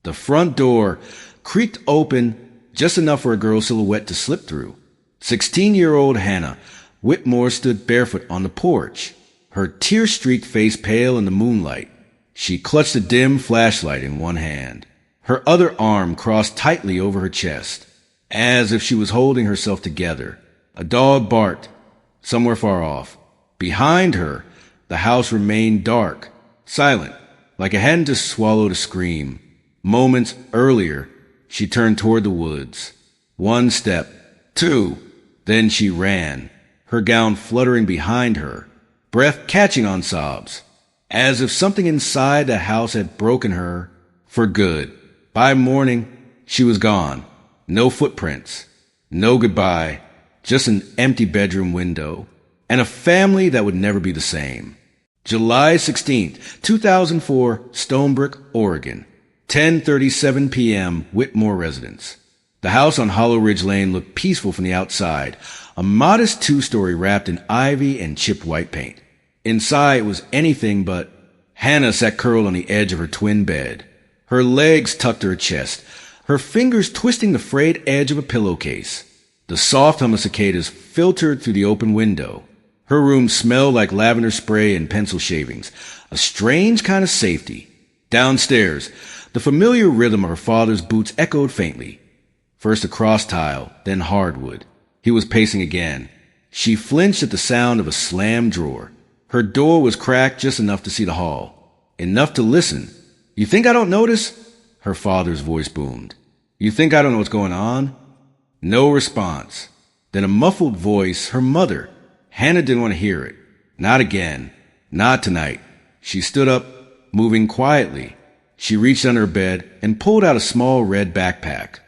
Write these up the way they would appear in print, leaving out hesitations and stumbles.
The front door creaked open just enough for a girl's silhouette to slip through. 16-year-old Hannah Whitmore stood barefoot on the porch, her tear-streaked face pale in the moonlight. She clutched a dim flashlight in one hand, her other arm crossed tightly over her chest, as if she was holding herself together. A dog barked somewhere far off. Behind her, the house remained dark, silent, like it hadn't just swallowed a scream. Moments earlier, she turned toward the woods. 1 step, 2, then she ran, her gown fluttering behind her, breath catching on sobs, as if something inside the house had broken her for good. By morning, she was gone. No footprints, no goodbye, just an empty bedroom window, and a family that would never be the same. July 16th, 2004, Stonebrook, Oregon. 10:37 p.m., Whitmore residence. The house on Hollow Ridge Lane looked peaceful from the outside, a modest 2-story wrapped in ivy and chipped white paint. Inside was anything but. Hannah sat curled on the edge of her twin bed, her legs tucked to her chest, her fingers twisting the frayed edge of a pillowcase. The soft hum of cicadas filtered through the open window. Her room smelled like lavender spray and pencil shavings, a strange kind of safety. Downstairs, the familiar rhythm of her father's boots echoed faintly. First a cross tile, then hardwood. He was pacing again. She flinched at the sound of a slammed drawer. Her door was cracked just enough to see the hall. Enough to listen. "You think I don't notice?" Her father's voice boomed. "You think I don't know what's going on?" No response. Then a muffled voice, her mother. Hannah didn't want to hear it. Not again. Not tonight. She stood up, moving quietly. She reached under her bed and pulled out a small red backpack,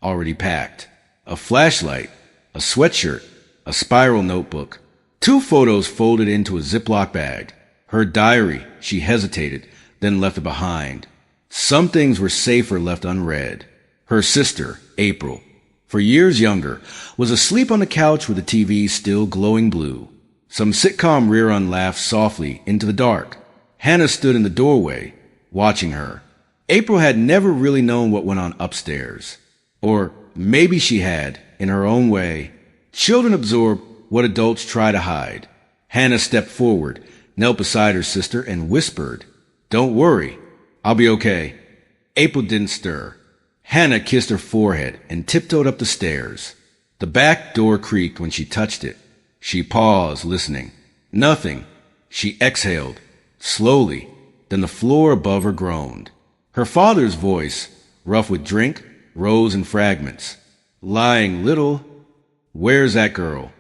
already packed. A flashlight, a sweatshirt, a spiral notebook. 2 photos folded into a Ziploc bag. Her diary. She hesitated, then left it behind. Some things were safer left unread. Her sister, April, for years younger, was asleep on the couch with the TV still glowing blue. Some sitcom rerun laughed softly into the dark. Hannah stood in the doorway, watching her. April had never really known what went on upstairs. Or maybe she had, in her own way. Children absorb what adults try to hide. Hannah stepped forward, knelt beside her sister, and whispered, "Don't worry, I'll be okay." April didn't stir. Hannah kissed her forehead and tiptoed up the stairs. The back door creaked when she touched it. She paused, listening. Nothing. She exhaled, slowly. Then the floor above her groaned. Her father's voice, rough with drink, rose in fragments. "Lying little. Where's that girl?"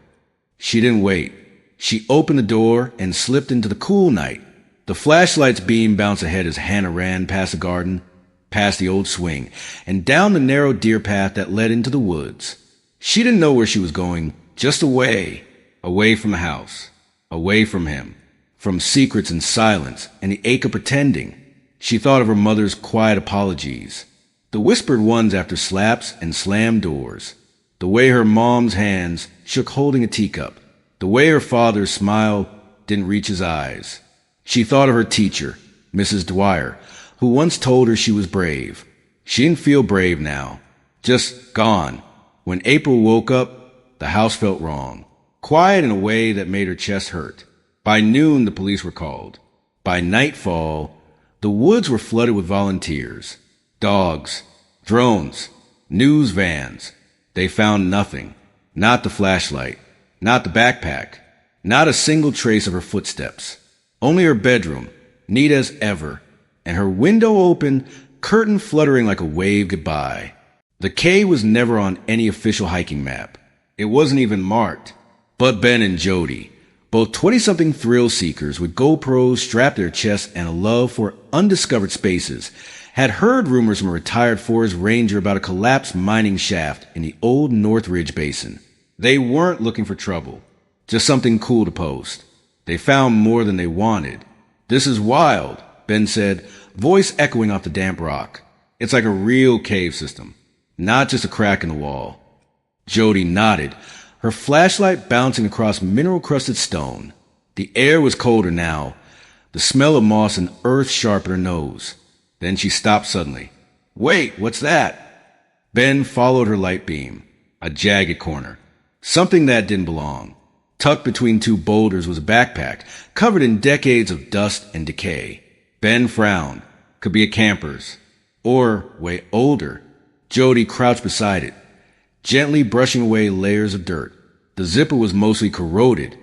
She didn't wait. She opened the door and slipped into the cool night. The flashlight's beam bounced ahead as Hannah ran past the garden, past the old swing, and down the narrow deer path that led into the woods. She didn't know where she was going, just away, away from the house, away from him, from secrets and silence and the ache of pretending. She thought of her mother's quiet apologies, the whispered ones after slaps and slammed doors, the way her mom's hands shook holding a teacup, the way her father's smile didn't reach his eyes. She thought of her teacher, Mrs. Dwyer, who once told her she was brave. She didn't feel brave now, just gone. When April woke up, the house felt wrong, quiet in a way that made her chest hurt. By noon, the police were called. By nightfall, the woods were flooded with volunteers, dogs, drones, news vans. They found nothing, not the flashlight, not the backpack, not a single trace of her footsteps. Only her bedroom, neat as ever, and her window open, curtain fluttering like a wave goodbye. The cave was never on any official hiking map. It wasn't even marked. But Ben and Jody, both 20-something thrill seekers with GoPros strapped to their chests and a love for undiscovered spaces, had heard rumors from a retired forest ranger about a collapsed mining shaft in the old Northridge Basin. They weren't looking for trouble, just something cool to post. They found more than they wanted. "This is wild," Ben said, voice echoing off the damp rock. "It's like a real cave system, not just a crack in the wall." Jody nodded, her flashlight bouncing across mineral-crusted stone. The air was colder now, the smell of moss and earth sharp in her nose. Then she stopped suddenly. Wait, what's that? Ben followed her light beam. A jagged corner. Something that didn't belong. Tucked between two boulders was a backpack, covered in decades of dust and decay. Ben frowned. Could be a camper's. Or, way older. Jody crouched beside it, gently brushing away layers of dirt. The zipper was mostly corroded,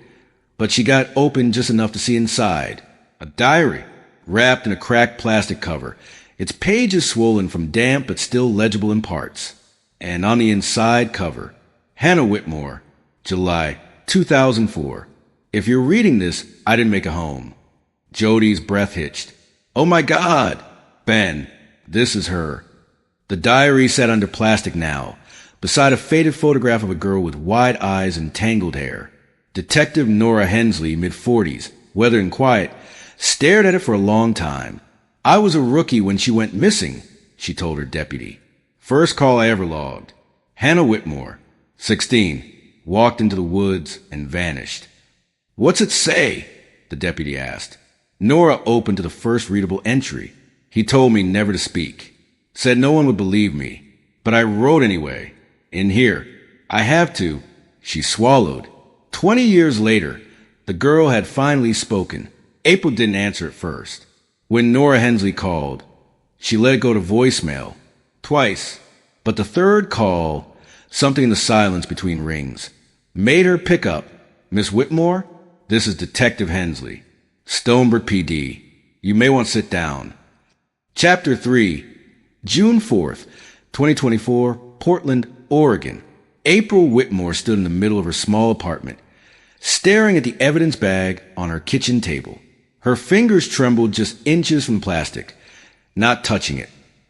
but she got open just enough to see inside. A diary, wrapped in a cracked plastic cover. Its pages swollen from damp but still legible in parts. And on the inside cover, Hannah Whitmore, July 2004. If you're reading this, I didn't make a home. Jody's breath hitched. Oh my God! Ben, this is her. The diary sat under plastic now, beside a faded photograph of a girl with wide eyes and tangled hair. Detective Nora Hensley, mid-40s, weathered and quiet, stared at it for a long time. I was a rookie when she went missing, she told her deputy. First call I ever logged. Hannah Whitmore, 16, walked into the woods and vanished. What's it say? The deputy asked. Nora opened to the first readable entry. He told me never to speak. Said no one would believe me. But I wrote anyway. In here. I have to. She swallowed. 20 years later, the girl had finally spoken. April didn't answer at first. When Nora Hensley called, she let it go to voicemail. Twice. But the third call, something in the silence between rings, made her pick up. Miss Whitmore, this is Detective Hensley. Stonebrook PD. You may want to sit down. Chapter 3, June 4th, 2024, Portland, Oregon. April Whitmore stood in the middle of her small apartment, staring at the evidence bag on her kitchen table. Her fingers trembled just inches from plastic, not touching it.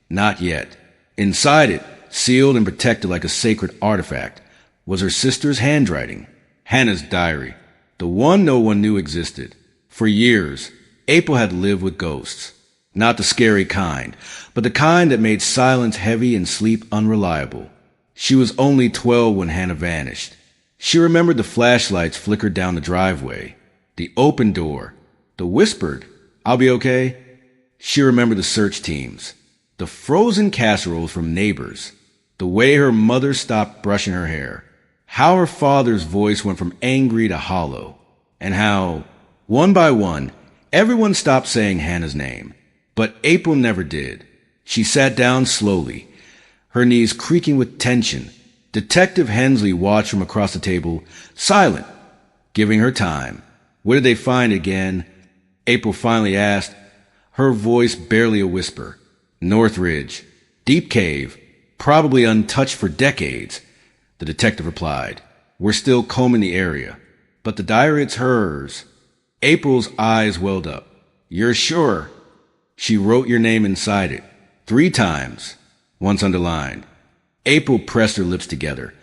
Not yet. Inside it, sealed and protected like a sacred artifact, was her sister's handwriting. Hannah's diary. The one no one knew existed. For years, April had lived with ghosts. Not the scary kind, but the kind that made silence heavy and sleep unreliable. She was only 12 when Hannah vanished. She remembered the flashlights flickered down the driveway, the open door, the whispered, "I'll be okay." She remembered the search teams, the frozen casseroles from neighbors, the way her mother stopped brushing her hair, how her father's voice went from angry to hollow, and how, one by one, everyone stopped saying Hannah's name. But April never did. She sat down slowly, her knees creaking with tension. Detective Hensley watched from across the table, silent, giving her time. Where did they find it again? April finally asked, her voice barely a whisper. Northridge. Deep cave. Probably untouched for decades. The detective replied. We're still combing the area. But the diary, it's hers. April's eyes welled up. You're sure? She wrote your name inside it. 3 times. Once underlined. April pressed her lips together,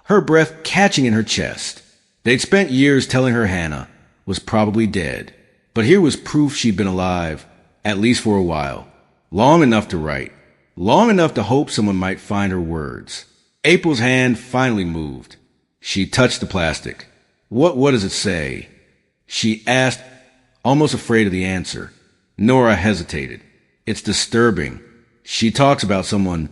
her breath catching in her chest. They'd spent years telling her Hannah was probably dead. But here was proof she'd been alive, at least for a while. Long enough to write. Long enough to hope someone might find her words. April's hand finally moved. She touched the plastic. What does it say? She asked, almost afraid of the answer. Nora hesitated. It's disturbing. She talks about someone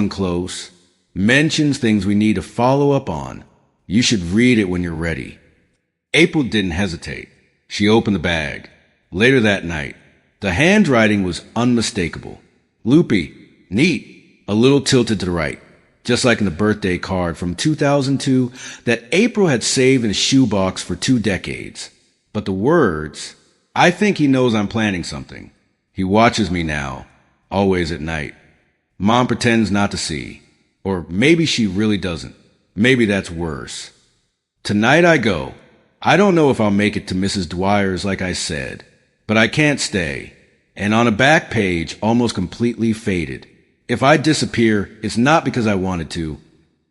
close, mentions things we need to follow up on. You should read it when you're ready. April didn't hesitate. She opened the bag. Later that night, the handwriting was unmistakable. Loopy, neat, a little tilted to the right, just like in the birthday card from 2002 that April had saved in a shoebox for 2 decades. But the words, I think he knows I'm planning something. He watches me now, always at night. Mom pretends not to see. Or maybe she really doesn't. Maybe that's worse. Tonight I go. I don't know if I'll make it to Mrs. Dwyer's like I said, but I can't stay. And on a back page, almost completely faded. If I disappear, it's not because I wanted to.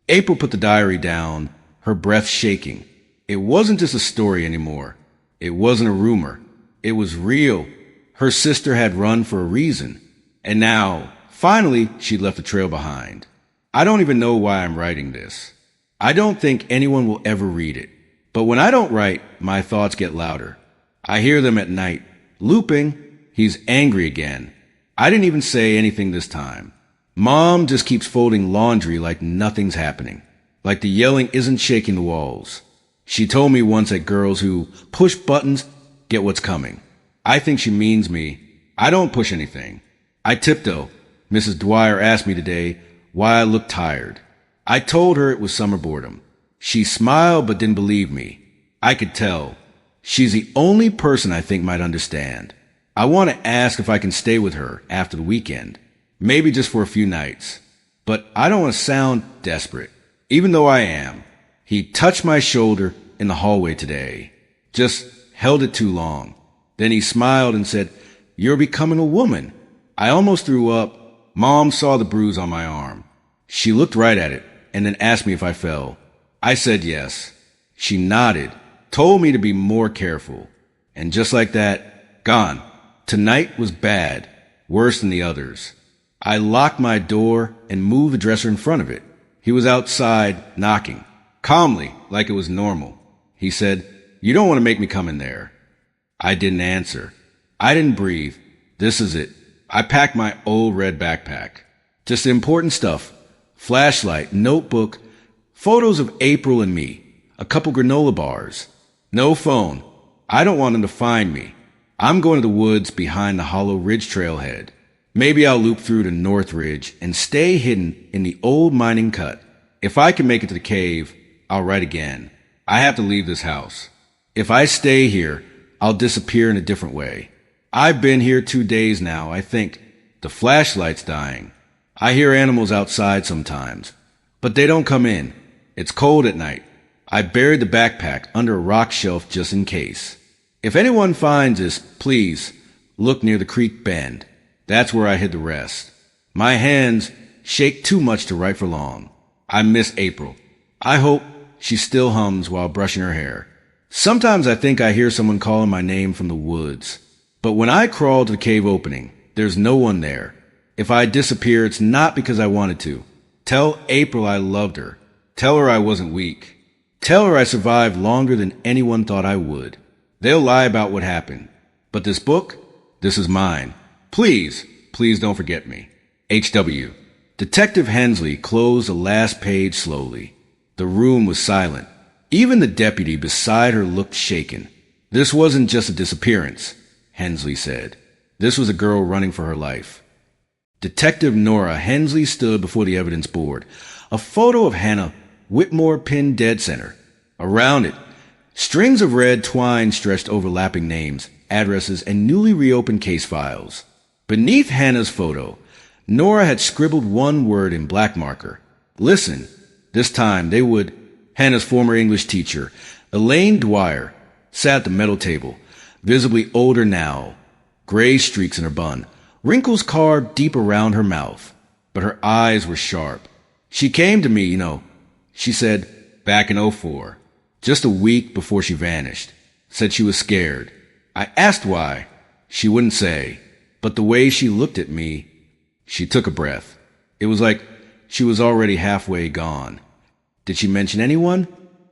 April put the diary down, her breath shaking. It wasn't just a story anymore. It wasn't a rumor. It was real. Her sister had run for a reason. And now, finally, she'd left a trail behind. I don't even know why I'm writing this. I don't think anyone will ever read it. But when I don't write, my thoughts get louder. I hear them at night. Looping. He's angry again. I didn't even say anything this time. Mom just keeps folding laundry like nothing's happening, like the yelling isn't shaking the walls. She told me once that girls who push buttons get what's coming. I think she means me. I don't push anything. I tiptoe. Mrs. Dwyer asked me today why I looked tired. I told her it was summer boredom. She smiled but didn't believe me. I could tell. She's the only person I think might understand. I want to ask if I can stay with her after the weekend. Maybe just for a few nights. But I don't want to sound desperate, even though I am. He touched my shoulder in the hallway today. Just held it too long. Then he smiled and said, "You're becoming a woman." I almost threw up. Mom saw the bruise on my arm. She looked right at it and then asked me if I fell. I said yes. She nodded, told me to be more careful. And just like that, gone. Tonight was bad, worse than the others. I locked my door and moved the dresser in front of it. He was outside, knocking, calmly, like it was normal. He said, "You don't want to make me come in there." I didn't answer. I didn't breathe. This is it. I packed my old red backpack. Just the important stuff. Flashlight, notebook, photos of April and me, a couple granola bars. No phone. I don't want him to find me. I'm going to the woods behind the Hollow Ridge trailhead. Maybe I'll loop through to North Ridge and stay hidden in the old mining cut. If I can make it to the cave, I'll write again. I have to leave this house. If I stay here, I'll disappear in a different way. I've been here 2 days now, I think. The flashlight's dying. I hear animals outside sometimes, but they don't come in. It's cold at night. I buried the backpack under a rock shelf just in case. If anyone finds this, please look near the creek bend. That's where I hid the rest. My hands shake too much to write for long. I miss April. I hope she still hums while brushing her hair. Sometimes I think I hear someone calling my name from the woods. But when I crawl to the cave opening, there's no one there. If I disappear, it's not because I wanted to. Tell April I loved her. Tell her I wasn't weak. Tell her I survived longer than anyone thought I would. They'll lie about what happened. But this book, this is mine. Please, please don't forget me. H.W. Detective Hensley closed the last page slowly. The room was silent. Even the deputy beside her looked shaken. This wasn't just a disappearance, Hensley said. This was a girl running for her life. Detective Nora Hensley stood before the evidence board. A photo of Hannah Whitmore pinned dead center. Around it, strings of red twine stretched overlapping names, addresses, and newly reopened case files. Beneath Hannah's photo, Nora had scribbled one word in black marker. Listen. This time they would. Hannah's former English teacher, Elaine Dwyer, sat at the metal table, visibly older now, gray streaks in her bun, wrinkles carved deep around her mouth, but her eyes were sharp. She came to me, she said, back in '04, just a week before she vanished. Said she was scared. I asked why. She wouldn't say. But the way she looked at me, she took a breath. It was like she was already halfway gone. Did she mention anyone?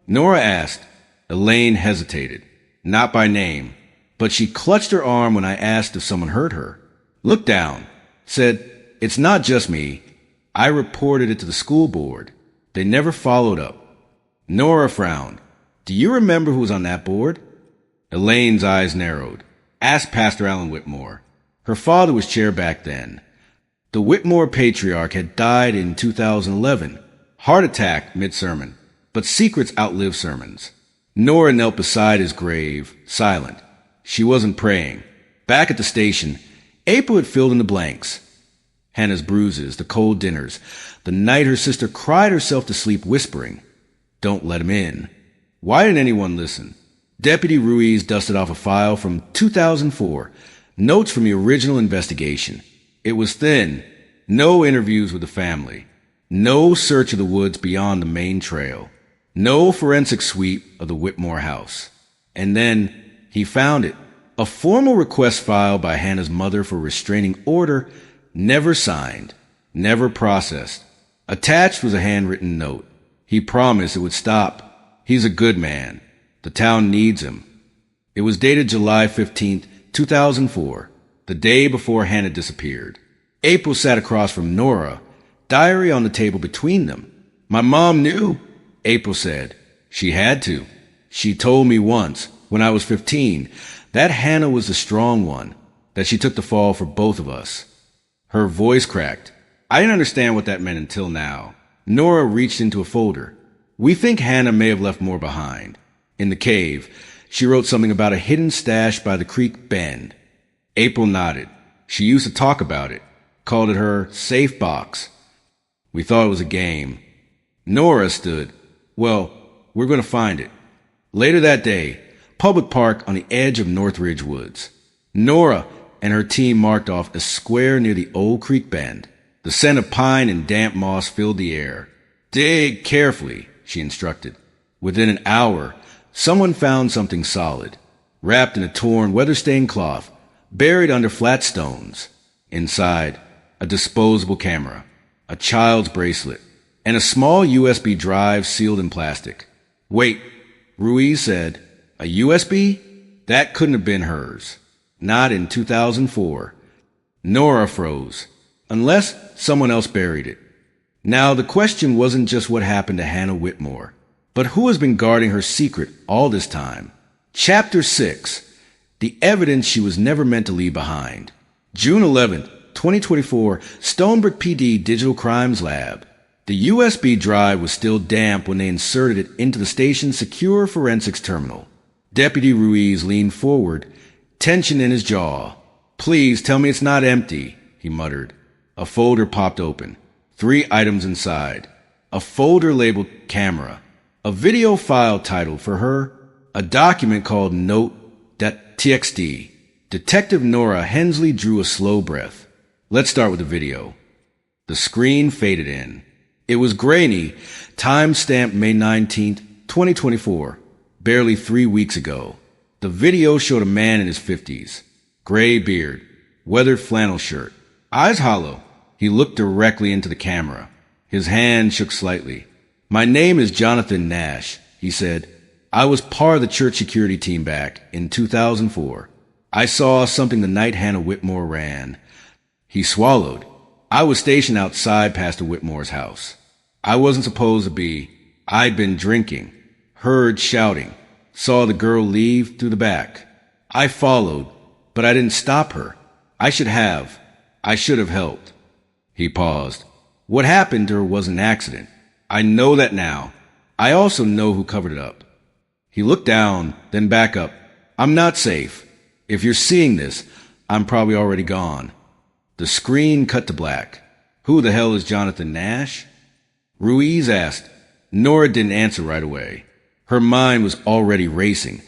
Nora asked. Elaine hesitated. Not by name. But she clutched her arm when I asked if someone heard her. Looked down. Said, "It's not just me. I reported it to the school board. They never followed up." Nora frowned. "Do you remember who was on that board?" Elaine's eyes narrowed. Ask Pastor Alan Whitmore. Her father was chair back then. The Whitmore patriarch had died in 2011. Heart attack mid-sermon. But secrets outlive sermons. Nora knelt beside his grave, silent. She wasn't praying. Back at the station, April had filled in the blanks. Hannah's bruises, the cold dinners, the night her sister cried herself to sleep whispering, "Don't let him in." Why didn't anyone listen? Deputy Ruiz dusted off a file from 2004, notes from the original investigation. It was thin. No interviews with the family. No search of the woods beyond the main trail. No forensic sweep of the Whitmore house. And then he found it. A formal request filed by Hannah's mother for restraining order, never signed, never processed. Attached was a handwritten note. He promised it would stop. He's a good man. The town needs him. It was dated July 15th, 2004, the day before Hannah disappeared. April sat across from Nora diary on the table between them. My mom knew, April said. She had to. She told me once, when I was 15, that Hannah was the strong one, that she took the fall for both of us. Her voice cracked. I didn't understand what that meant until now. Nora reached into a folder. We think Hannah may have left more behind. In the cave, she wrote something about a hidden stash by the creek bend. April nodded. She used to talk about it, called it her safe box. We thought it was a game. Nora stood. Well, we're going to find it. Later that day, public park on the edge of Northridge Woods. Nora and her team marked off a square near the old creek bend. The scent of pine and damp moss filled the air. Dig carefully, she instructed. Within an hour, someone found something solid, wrapped in a torn, weather-stained cloth, buried under flat stones. Inside, a disposable camera, a child's bracelet, and a small USB drive sealed in plastic. Wait, Ruiz said. A USB? That couldn't have been hers. Not in 2004. Nora froze. Unless someone else buried it. Now, the question wasn't just what happened to Hannah Whitmore, but who has been guarding her secret all this time? Chapter 6. The evidence she was never meant to leave behind. June 11th, 2024, Stonebrook PD Digital Crimes Lab. The USB drive was still damp when they inserted it into the station's secure forensics terminal. Deputy Ruiz leaned forward, tension in his jaw. Please tell me it's not empty, he muttered. A folder popped open. 3 items inside. A folder labeled camera. A video file titled for her. A document called note.txt. Detective Nora Hensley drew a slow breath. Let's start with the video. The screen faded in. It was grainy, time-stamped May 19th, 2024, barely 3 weeks ago. The video showed a man in his 50s, gray beard, weathered flannel shirt, eyes hollow. He looked directly into the camera. His hand shook slightly. My name is Jonathan Nash, he said. I was part of the church security team back in 2004. I saw something the night Hannah Whitmore ran. He swallowed. I was stationed outside Pastor Whitmore's house. I wasn't supposed to be. I'd been drinking, heard shouting, saw the girl leave through the back. I followed, but I didn't stop her. I should have helped. He paused. What happened to her was an accident. I know that now. I also know who covered it up. He looked down, then back up. I'm not safe. If you're seeing this, I'm probably already gone. The screen cut to black. Who the hell is Jonathan Nash? Ruiz asked. Nora didn't answer right away. Her mind was already racing,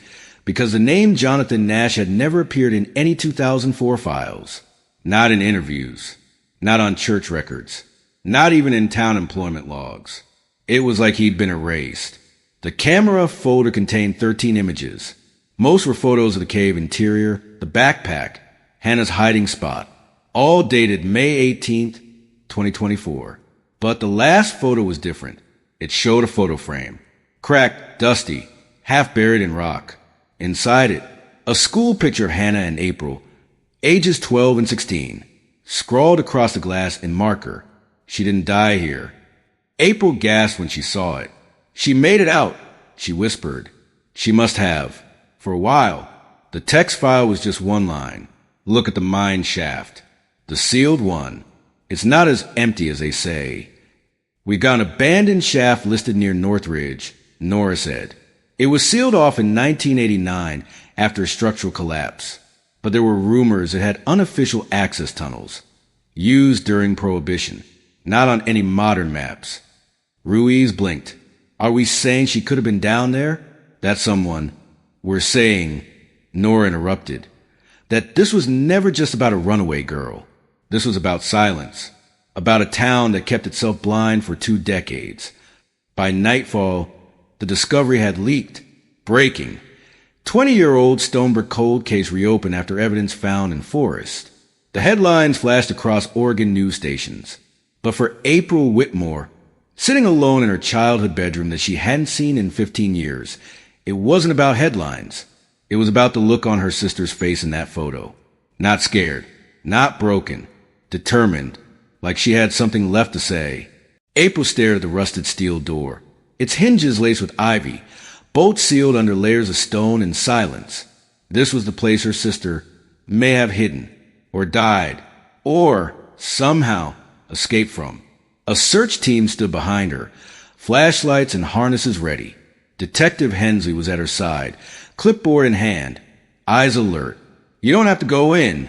because the name Jonathan Nash had never appeared in any 2004 files. Not in interviews. Not on church records. Not even in town employment logs. It was like he'd been erased. The camera folder contained 13 images. Most were photos of the cave interior, the backpack, Hannah's hiding spot, all dated May 18th, 2024. But the last photo was different. It showed a photo frame. Cracked, dusty, half buried in rock. Inside it, a school picture of Hannah and April, ages 12 and 16, scrawled across the glass in marker. She didn't die here. April gasped when she saw it. She made it out, she whispered. She must have. For a while, the text file was just one line. Look at the mine shaft. The sealed one. It's not as empty as they say. We got an abandoned shaft listed near Northridge, Nora said. It was sealed off in 1989 after a structural collapse. But there were rumors it had unofficial access tunnels, used during Prohibition, not on any modern maps. Ruiz blinked. Are we saying she could have been down there? That someone. We're saying, Nora interrupted, that this was never just about a runaway girl. This was about silence, about a town that kept itself blind for 2 decades. By nightfall, the discovery had leaked, breaking. 20-year-old Stonebrook cold case reopened after evidence found in forest. The headlines flashed across Oregon news stations. But for April Whitmore, sitting alone in her childhood bedroom that she hadn't seen in 15 years, it wasn't about headlines. It was about the look on her sister's face in that photo. Not scared, not broken, determined, like she had something left to say. April stared at the rusted steel door, its hinges laced with ivy, both sealed under layers of stone in silence. This was the place her sister may have hidden, or died, or somehow escaped from. A search team stood behind her, flashlights and harnesses ready. Detective Hensley was at her side, clipboard in hand, eyes alert. "You don't have to go in,"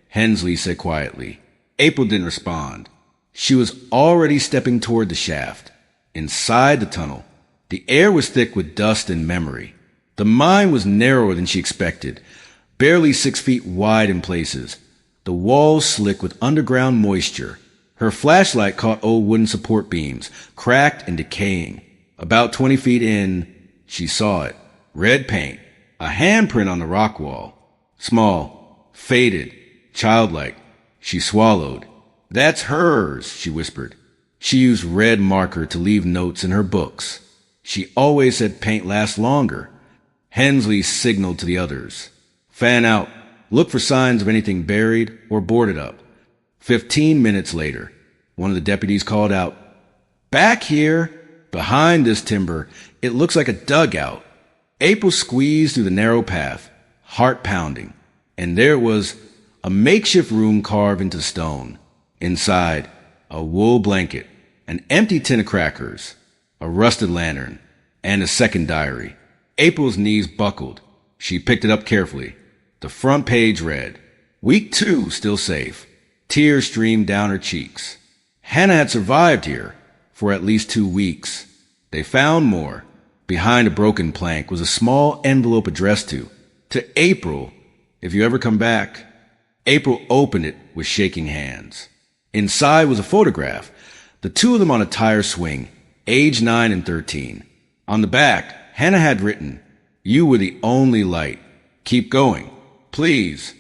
Hensley said quietly. April didn't respond. She was already stepping toward the shaft. Inside the tunnel, the air was thick with dust and memory. The mine was narrower than she expected, barely 6 feet wide in places. The walls slick with underground moisture. Her flashlight caught old wooden support beams, cracked and decaying. About 20 feet in, she saw it. Red paint, a handprint on the rock wall. Small, faded, childlike. She swallowed. "That's hers," she whispered. She used red marker to leave notes in her books. She always said paint lasts longer. Hensley signaled to the others. "Fan out. Look for signs of anything buried or boarded up." 15 minutes later, one of the deputies called out, "Back here! Behind this timber, it looks like a dugout." April squeezed through the narrow path, heart pounding, and there it was, a makeshift room carved into stone. Inside, a wool blanket, an empty tin of crackers, a rusted lantern, and a second diary. April's knees buckled. She picked it up carefully. The front page read, "Week 2 still safe." Tears streamed down her cheeks. Hannah had survived here for at least 2 weeks. They found more. Behind a broken plank was a small envelope addressed to April, "If you ever come back." April opened it with shaking hands. Inside was a photograph, the two of them on a tire swing, age 9 and 13. On the back, Hannah had written, "You were the only light. Keep going. Please."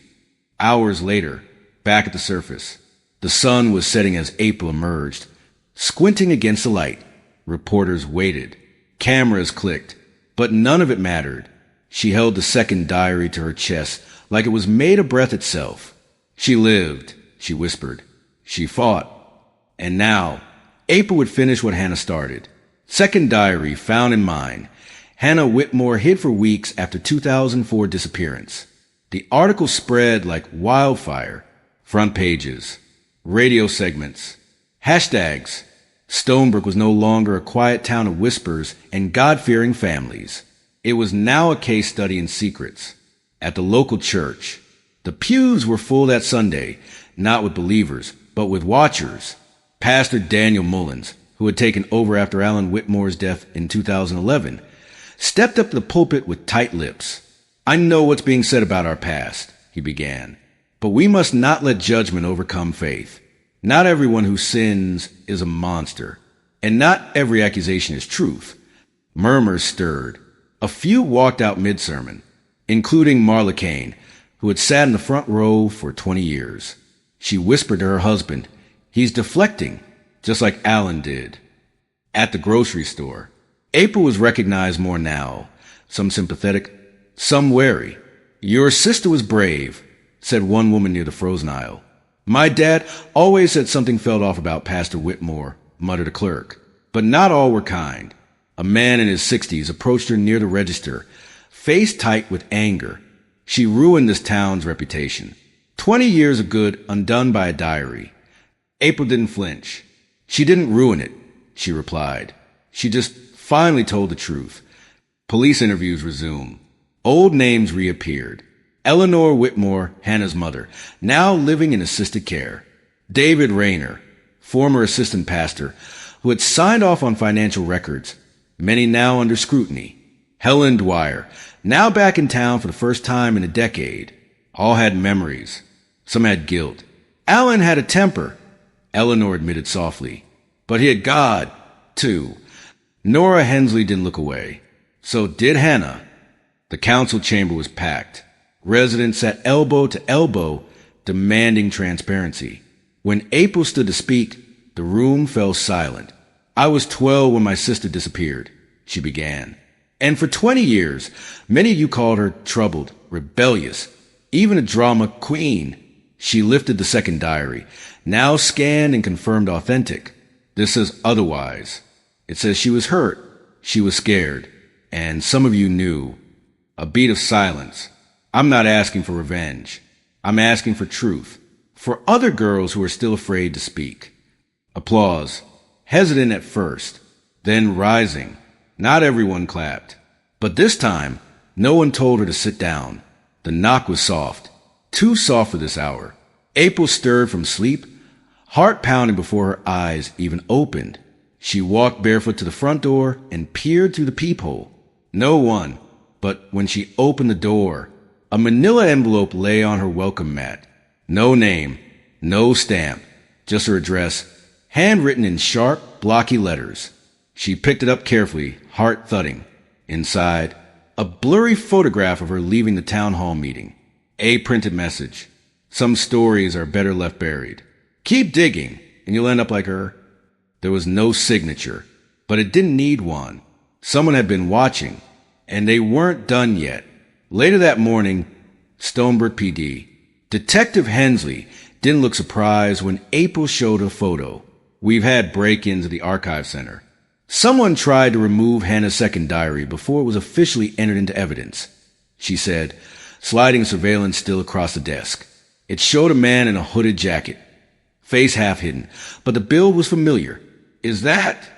Hours later, back at the surface, the sun was setting as April emerged. Squinting against the light, reporters waited. Cameras clicked, but none of it mattered. She held the second diary to her chest like it was made of breath itself. She lived, she whispered. She fought. And now, April would finish what Hannah started. Second diary found in mine. Hannah Whitmore hid for weeks after 2004 disappearance. The article spread like wildfire. Front pages, radio segments, hashtags. Stonebrook was no longer a quiet town of whispers and God-fearing families. It was now a case study in secrets. At the local church, the pews were full that Sunday, not with believers, but with watchers. Pastor Daniel Mullins, who had taken over after Alan Whitmore's death in 2011, stepped up to the pulpit with tight lips. "I know what's being said about our past," he began, "but we must not let judgment overcome faith. Not everyone who sins is a monster, and not every accusation is truth." Murmurs stirred. A few walked out mid-sermon, including Marla Kane, who had sat in the front row for 20 years. She whispered to her husband, "He's deflecting, just like Alan did." At the grocery store, April was recognized more now, some sympathetic, some wary. "Your sister was brave," said one woman near the frozen aisle. "My dad always said something felt off about Pastor Whitmore," muttered a clerk. But not all were kind. A man in his 60s approached her near the register, face tight with anger. She ruined this town's reputation. 20 years of good undone by a diary. April didn't flinch. "She didn't ruin it," she replied. "She just finally told the truth." Police interviews resumed. Old names reappeared. Eleanor Whitmore, Hannah's mother, now living in assisted care. David Rayner, former assistant pastor, who had signed off on financial records, many now under scrutiny. Helen Dwyer, now back in town for the first time in a decade. All had memories. Some had guilt. Alan had a temper, Eleanor admitted softly. But he had God, too. Nora Hensley didn't look away. So did Hannah. The council chamber was packed. Residents sat elbow to elbow, demanding transparency. When April stood to speak, the room fell silent. "I was 12 when my sister disappeared," she began. "And for 20 years, many of you called her troubled, rebellious, even a drama queen. She lifted the second diary, now scanned and confirmed authentic. This says otherwise. It says she was hurt, she was scared, and some of you knew. A beat of silence. I'm not asking for revenge. I'm asking for truth. For other girls who are still afraid to speak. Applause. Hesitant at first, then rising. Not everyone clapped. But this time, no one told her to sit down. The knock was soft. Too soft for this hour. April stirred from sleep, heart pounding before her eyes even opened. She walked barefoot to the front door and peered through the peephole. No one. But when she opened the door, a manila envelope lay on her welcome mat. No name, no stamp, just her address, handwritten in sharp, blocky letters. She picked it up carefully, heart thudding. Inside, a blurry photograph of her leaving the town hall meeting. A printed message. Some stories are better left buried. Keep digging, and you'll end up like her. There was no signature, but it didn't need one. Someone had been watching, and they weren't done yet. Later that morning, Stonebrook PD. Detective Hensley didn't look surprised when April showed a photo. We've had break-ins at the Archive Center. Someone tried to remove Hannah's second diary before it was officially entered into evidence, she said, sliding surveillance still across the desk. It showed a man in a hooded jacket, face half hidden, but the build was familiar. Is that?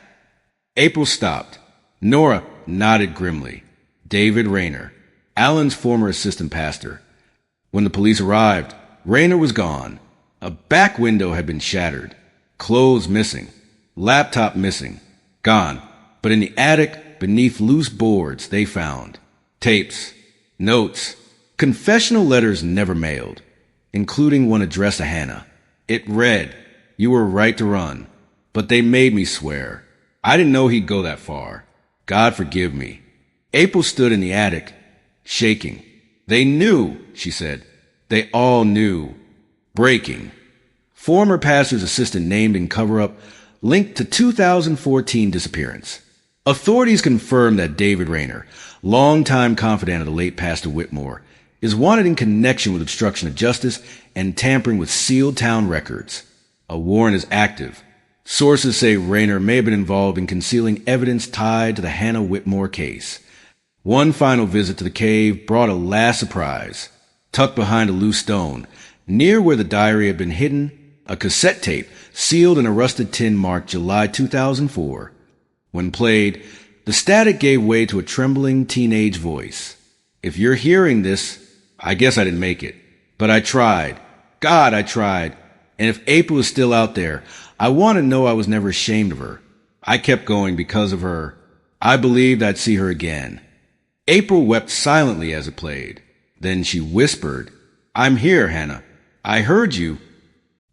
April stopped. Nora nodded grimly. David Rayner, Alan's former assistant pastor. When the police arrived, Rayner was gone. A back window had been shattered. Clothes missing. Laptop missing. Gone. But in the attic, beneath loose boards, they found tapes, notes, confessional letters never mailed, including one addressed to Hannah. It read, "You were right to run, but they made me swear. I didn't know he'd go that far. God forgive me." April stood in the attic, shaking. They knew, she said. They all knew. Breaking. Former pastor's assistant named in cover-up linked to 2014 disappearance. Authorities confirmed that David Rayner, longtime confidant of the late Pastor Whitmore, is wanted in connection with obstruction of justice and tampering with sealed town records. A warrant is active. Sources say Rayner may have been involved in concealing evidence tied to the Hannah Whitmore case. One final visit to the cave brought a last surprise. Tucked behind a loose stone, near where the diary had been hidden, a cassette tape sealed in a rusted tin marked July 2004. When played, the static gave way to a trembling teenage voice. "If you're hearing this, I guess I didn't make it. But I tried. God, I tried. And if April is still out there, I want to know I was never ashamed of her. I kept going because of her. I believed I'd see her again." April wept silently as it played. Then she whispered, "I'm here, Hannah. I heard you."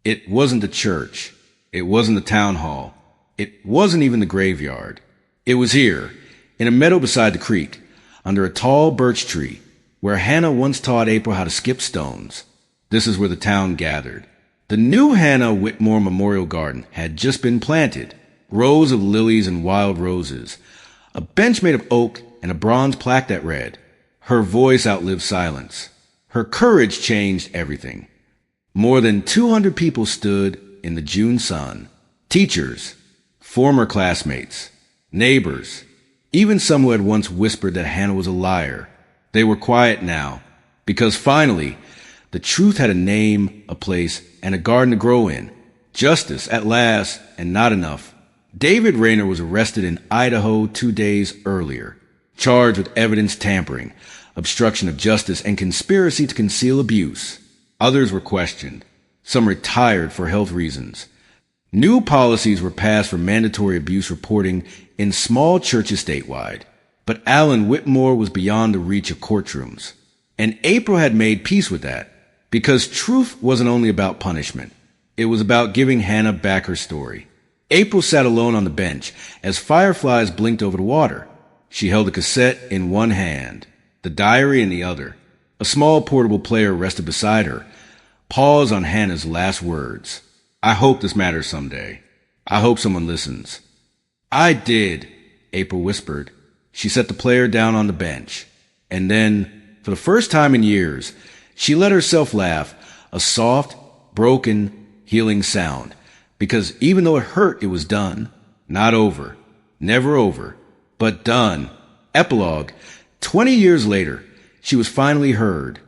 It wasn't the church. It wasn't the town hall. It wasn't even the graveyard. It was here, in a meadow beside the creek, under a tall birch tree, where Hannah once taught April how to skip stones. This is where the town gathered. The new Hannah Whitmore Memorial Garden had just been planted. Rows of lilies and wild roses. A bench made of oak and a bronze plaque that read, "Her voice outlived silence. Her courage changed everything." More than 200 people stood in the June sun. Teachers, former classmates, neighbors, even some who had once whispered that Hannah was a liar. They were quiet now, because finally, the truth had a name, a place, and a garden to grow in. Justice, at last, and not enough. David Rayner was arrested in Idaho 2 days earlier, charged with evidence tampering, obstruction of justice, and conspiracy to conceal abuse. Others were questioned. Some retired for health reasons. New policies were passed for mandatory abuse reporting in small churches statewide. But Alan Whitmore was beyond the reach of courtrooms. And April had made peace with that, because truth wasn't only about punishment. It was about giving Hannah back her story. April sat alone on the bench as fireflies blinked over the water. She held a cassette in one hand, the diary in the other. A small portable player rested beside her. Pause on Hannah's last words. "I hope this matters someday. I hope someone listens." "I did," April whispered. She set the player down on the bench. And then, for the first time in years, she let herself laugh, A soft, broken, healing sound. Because even though it hurt, it was done. Not over. Never over. But done. Epilogue. 20 years later, she was finally heard.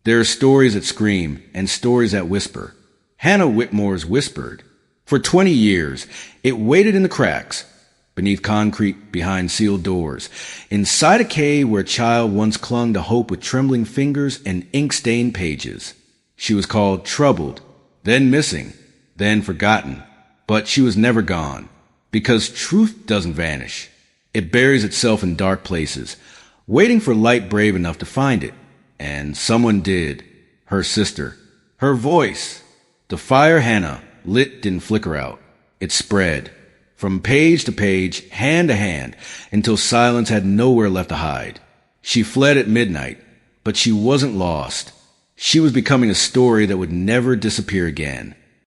There are stories that scream and stories that whisper. Hannah Whitmore's whispered. For 20 years, it waited in the cracks, beneath concrete, behind sealed doors, inside a cave where a child once clung to hope with trembling fingers and ink-stained pages. She was called troubled, then missing, then forgotten. But she was never gone, because truth doesn't vanish. It buries itself in dark places, waiting for light brave enough to find it. And someone did. Her sister. Her voice. The fire Hannah lit didn't flicker out. It spread. From page to page, hand to hand, until silence had nowhere left to hide. She fled at midnight, but she wasn't lost. She was becoming a story that would never disappear again.